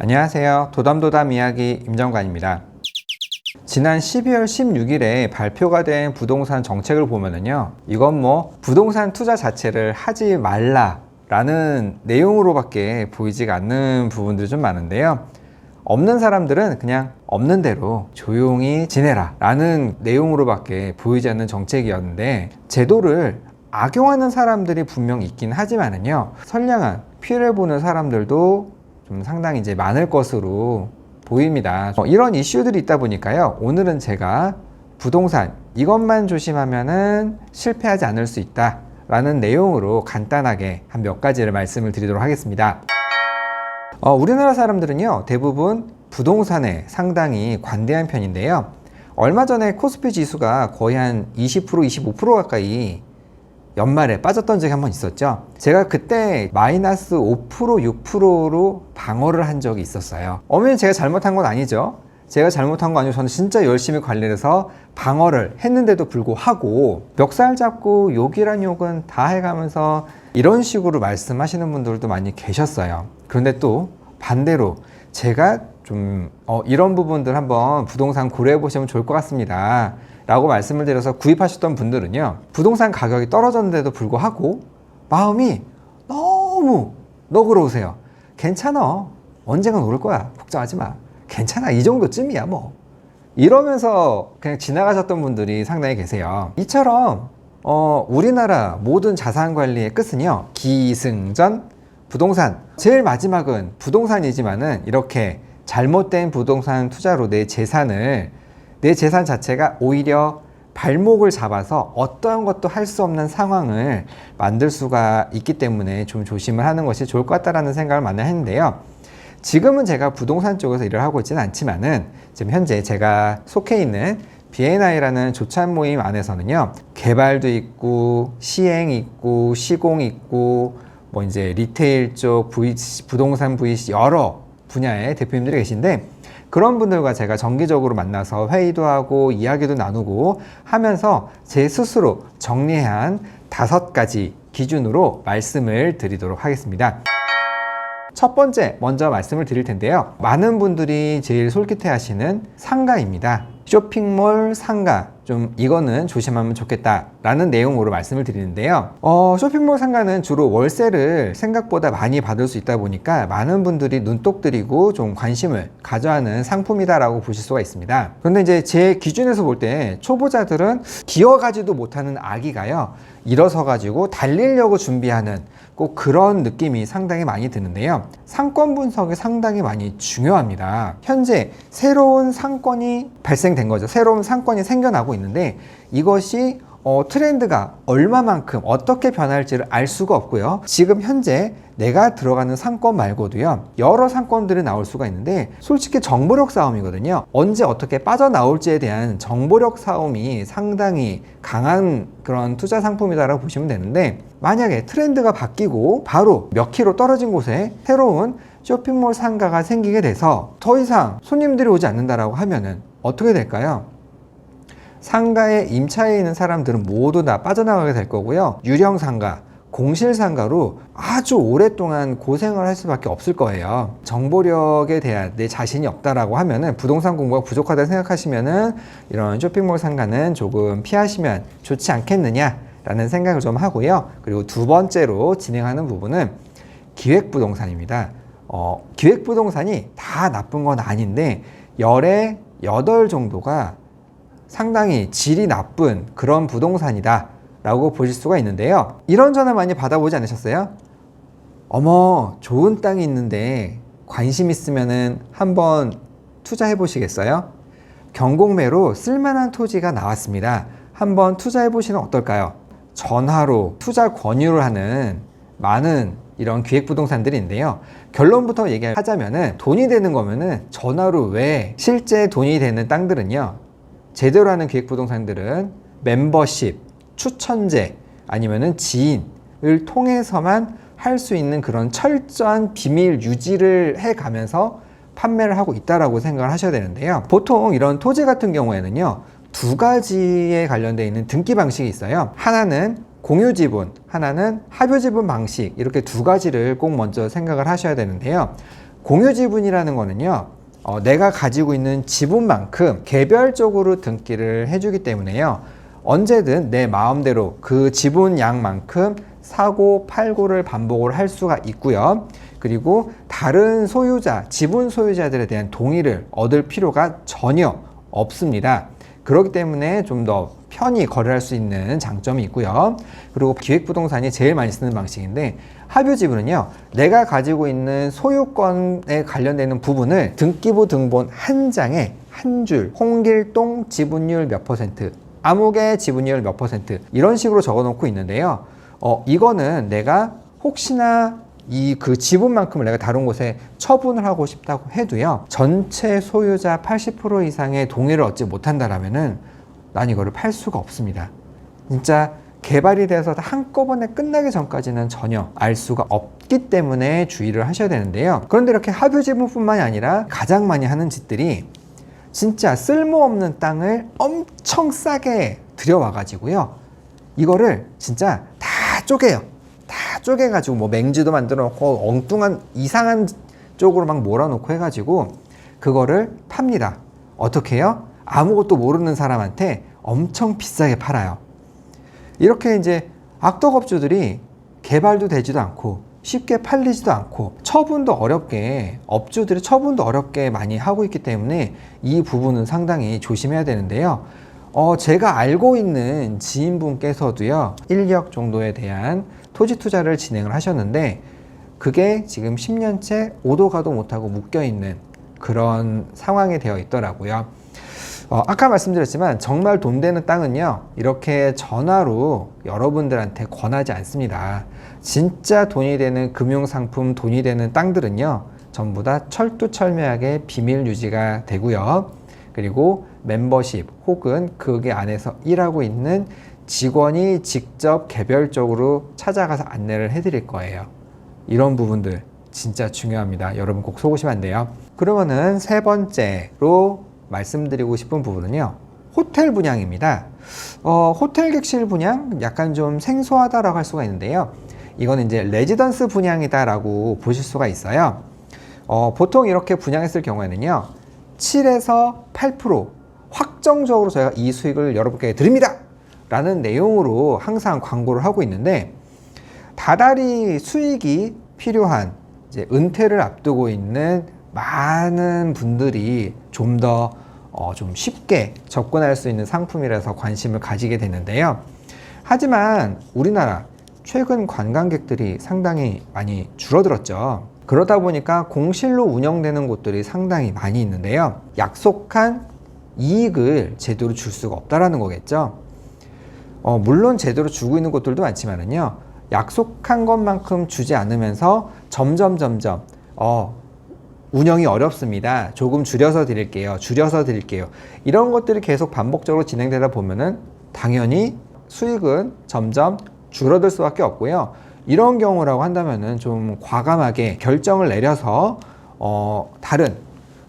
안녕하세요. 도담도담 이야기 임정관입니다. 지난 12월 16일에 발표가 된 부동산 정책을 보면은요, 이건 뭐 부동산 투자 자체를 하지 말라라는 내용으로밖에 보이지가 않는 부분들이 좀 많은데요. 없는 사람들은 그냥 없는 대로 조용히 지내라 라는 내용으로밖에 보이지 않는 정책이었는데, 제도를 악용하는 사람들이 분명 있긴 하지만은요, 선량한 피해를 보는 사람들도 좀 상당히 이제 많을 것으로 보입니다. 이런 이슈들이 있다 보니까요, 오늘은 제가 부동산 이것만 조심하면은 실패하지 않을 수 있다 라는 내용으로 간단하게 한 몇 가지를 말씀을 드리도록 하겠습니다. 우리나라 사람들은요, 대부분 부동산에 상당히 관대한 편인데요, 얼마 전에 코스피 지수가 거의 한 20%, 25% 가까이 연말에 빠졌던 적이 한 번 있었죠. 제가 그때 마이너스 5%, 6%로 방어를 한 적이 있었어요. 어머니 제가 잘못한 건 아니죠. 제가 잘못한 거 아니고 저는 진짜 열심히 관리를 해서 방어를 했는데도 불구하고 멱살 잡고 욕이란 욕은 다 해가면서 이런 식으로 말씀하시는 분들도 많이 계셨어요. 그런데 또 반대로 제가 좀 이런 부분들 한번 부동산 고려해 보시면 좋을 것 같습니다 라고 말씀을 드려서 구입하셨던 분들은요, 부동산 가격이 떨어졌는데도 불구하고 마음이 너무 너그러우세요. 괜찮아, 언젠간 오를 거야, 걱정하지 마, 괜찮아, 이 정도쯤이야 뭐, 이러면서 그냥 지나가셨던 분들이 상당히 계세요. 이처럼 우리나라 모든 자산 관리의 끝은요, 기승전 부동산, 제일 마지막은 부동산이지만은 이렇게 잘못된 부동산 투자로 내 재산 자체가 오히려 발목을 잡아서 어떠한 것도 할 수 없는 상황을 만들 수가 있기 때문에 좀 조심을 하는 것이 좋을 것 같다라는 생각을 많이 했는데요. 지금은 제가 부동산 쪽에서 일을 하고 있지는 않지만은 지금 현재 제가 속해 있는 BNI라는 조찬 모임 안에서는요, 개발도 있고 시행 있고 시공 있고 뭐 이제 리테일 쪽 부동산 VC 여러 분야의 대표님들이 계신데, 그런 분들과 제가 정기적으로 만나서 회의도 하고 이야기도 나누고 하면서 제 스스로 정리한 5가지 기준으로 말씀을 드리도록 하겠습니다. 첫 번째 먼저 말씀을 드릴 텐데요, 많은 분들이 제일 솔깃해 하시는 상가입니다. 쇼핑몰 상가, 좀 이거는 조심하면 좋겠다 라는 내용으로 말씀을 드리는데요, 쇼핑몰 상가는 주로 월세를 생각보다 많이 받을 수 있다 보니까 많은 분들이 눈독 들이고 좀 관심을 가져하는 상품이다 라고 보실 수가 있습니다. 그런데 이제 제 기준에서 볼 때 초보자들은 기어가지도 못하는 아기가요, 일어서 가지고 달리려고 준비하는 꼭 그런 느낌이 상당히 많이 드는데요, 상권 분석이 상당히 많이 중요합니다. 현재 새로운 상권이 발생된 거죠. 새로운 상권이 생겨나고 있는데 이것이 트렌드가 얼마만큼 어떻게 변할지를 알 수가 없고요, 지금 현재 내가 들어가는 상권 말고도요, 여러 상권들이 나올 수가 있는데 솔직히 정보력 싸움이거든요. 언제 어떻게 빠져나올지에 대한 정보력 싸움이 상당히 강한 그런 투자 상품이다라고 보시면 되는데, 만약에 트렌드가 바뀌고 바로 몇 킬로 떨어진 곳에 새로운 쇼핑몰 상가가 생기게 돼서 더 이상 손님들이 오지 않는다라고 하면은 어떻게 될까요? 상가에 임차해 있는 사람들은 모두 다 빠져나가게 될 거고요, 유령 상가, 공실 상가로 아주 오랫동안 고생을 할 수밖에 없을 거예요. 정보력에 대한 내 자신이 없다라고 하면은, 부동산 공부가 부족하다 생각하시면은 이런 쇼핑몰 상가는 조금 피하시면 좋지 않겠느냐 라는 생각을 좀 하고요. 그리고 두 번째로 진행하는 부분은 기획부동산입니다. 기획부동산이 다 나쁜 건 아닌데 열에 8 정도가 상당히 질이 나쁜 그런 부동산이다 라고 보실 수가 있는데요, 이런 전화 많이 받아보지 않으셨어요? 어머, 좋은 땅이 있는데 관심 있으면은 한번 투자해 보시겠어요? 경공매로 쓸만한 토지가 나왔습니다. 한번 투자해 보시면 어떨까요? 전화로 투자 권유를 하는 많은 이런 기획부동산들이 있는데요, 결론부터 얘기하자면은 돈이 되는 거면은 전화로 왜, 실제 돈이 되는 땅들은요, 제대로 하는 기획부동산들은 멤버십, 추천제 아니면은 지인을 통해서만 할 수 있는 그런 철저한 비밀 유지를 해 가면서 판매를 하고 있다라고 생각을 하셔야 되는데요, 보통 이런 토지 같은 경우에는요, 2가지에 관련되어 있는 등기 방식이 있어요. 하나는 공유지분, 하나는 합유지분 방식, 이렇게 2가지를 꼭 먼저 생각을 하셔야 되는데요, 공유 지분이라는 거는요, 내가 가지고 있는 지분만큼 개별적으로 등기를 해주기 때문에요, 언제든 내 마음대로 그 지분 양만큼 사고 팔고를 반복을 할 수가 있고요. 그리고 다른 소유자, 지분 소유자들에 대한 동의를 얻을 필요가 전혀 없습니다. 그렇기 때문에 좀 더 편히 거래할 수 있는 장점이 있고요. 그리고 기획부동산이 제일 많이 쓰는 방식인데, 합유지분은요, 내가 가지고 있는 소유권에 관련되는 부분을 등기부 등본 한 장에 한 줄, 홍길동 지분율 몇 %, 아무개 지분율 몇 %, 이런 식으로 적어 놓고 있는데요. 이거는 내가 혹시나 그 지분만큼을 내가 다른 곳에 처분을 하고 싶다고 해도요, 전체 소유자 80% 이상의 동의를 얻지 못한다라면은 난 이거를 팔 수가 없습니다. 진짜 개발이 돼서 한꺼번에 끝나기 전까지는 전혀 알 수가 없기 때문에 주의를 하셔야 되는데요. 그런데 이렇게 합유지분뿐만이 아니라 가장 많이 하는 짓들이 진짜 쓸모없는 땅을 엄청 싸게 들여와가지고요, 이거를 진짜 다 쪼개요. 다 쪼개가지고 뭐 맹지도 만들어 놓고 엉뚱한 이상한 쪽으로 막 몰아놓고 해가지고 그거를 팝니다. 어떻게 해요? 아무것도 모르는 사람한테 엄청 비싸게 팔아요. 이렇게 이제 악덕업주들이 개발도 되지도 않고 쉽게 팔리지도 않고 처분도 어렵게, 업주들이 처분도 어렵게 많이 하고 있기 때문에 이 부분은 상당히 조심해야 되는데요. 제가 알고 있는 지인분께서도요, 1억 정도에 대한 토지 투자를 진행을 하셨는데, 그게 지금 10년째 오도 가도 못하고 묶여있는 그런 상황이 되어 있더라고요. 아까 말씀드렸지만 정말 돈 되는 땅은요, 이렇게 전화로 여러분들한테 권하지 않습니다. 진짜 돈이 되는 금융상품, 돈이 되는 땅들은요, 전부 다 철두철미하게 비밀 유지가 되고요. 그리고 멤버십 혹은 그게 안에서 일하고 있는 직원이 직접 개별적으로 찾아가서 안내를 해드릴 거예요. 이런 부분들 진짜 중요합니다. 여러분 꼭 속으시면 안 돼요. 그러면은 세 번째로 말씀드리고 싶은 부분은요, 호텔 분양입니다. 호텔 객실 분양 약간 좀 생소하다라고 할 수가 있는데요, 이거는 이제 레지던스 분양이다라고 보실 수가 있어요. 보통 이렇게 분양했을 경우에는요, 7에서 8% 확정적으로 저희가 이 수익을 여러분께 드립니다 라는 내용으로 항상 광고를 하고 있는데, 다달이 수익이 필요한 이제 은퇴를 앞두고 있는 많은 분들이 좀 더 좀 쉽게 접근할 수 있는 상품이라서 관심을 가지게 되는데요. 하지만 우리나라 최근 관광객들이 상당히 많이 줄어들었죠. 그러다 보니까 공실로 운영되는 곳들이 상당히 많이 있는데요, 약속한 이익을 제대로 줄 수가 없다라는 거겠죠. 물론 제대로 주고 있는 곳들도 많지만은요, 약속한 것만큼 주지 않으면서 점점 운영이 어렵습니다, 조금 줄여서 드릴게요, 이런 것들이 계속 반복적으로 진행되다 보면은 당연히 수익은 점점 줄어들 수밖에 없고요. 이런 경우라고 한다면은 좀 과감하게 결정을 내려서 다른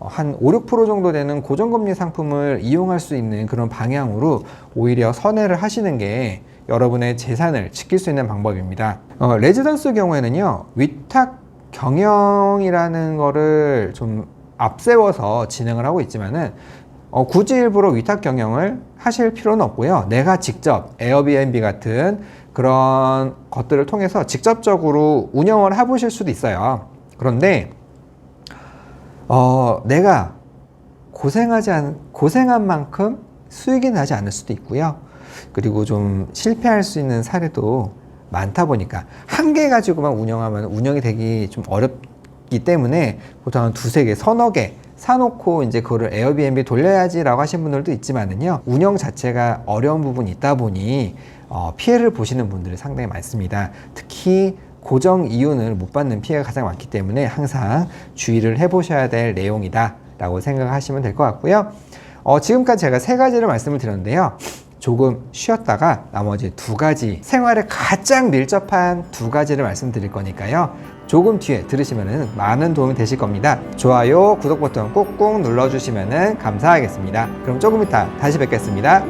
한 5~6% 정도 되는 고정금리 상품을 이용할 수 있는 그런 방향으로 오히려 선회를 하시는 게 여러분의 재산을 지킬 수 있는 방법입니다. 레지던스 경우에는요, 위탁 경영이라는 거를 좀 앞세워서 진행을 하고 있지만은 굳이 일부러 위탁 경영을 하실 필요는 없고요. 내가 직접 에어비앤비 같은 그런 것들을 통해서 직접적으로 운영을 해보실 수도 있어요. 그런데 내가 고생한 만큼 수익이 나지 않을 수도 있고요. 그리고 좀 실패할 수 있는 사례도 많다 보니까 한 개 가지고만 운영하면 운영이 되기 좀 어렵기 때문에 보통 한 2~3개, 서너 개 사놓고 이제 그거를 에어비앤비 돌려야지 라고 하신 분들도 있지만은요, 운영 자체가 어려운 부분이 있다 보니 피해를 보시는 분들이 상당히 많습니다. 특히 고정 이윤을 못 받는 피해가 가장 많기 때문에 항상 주의를 해보셔야 될 내용이다 라고 생각하시면 될 것 같고요. 지금까지 제가 3가지를 말씀을 드렸는데요, 조금 쉬었다가 나머지 2가지, 생활에 가장 밀접한 2가지를 말씀드릴 거니까요, 조금 뒤에 들으시면 많은 도움이 되실 겁니다. 좋아요, 구독 버튼 꾹꾹 눌러주시면 감사하겠습니다. 그럼 조금 이따 다시 뵙겠습니다.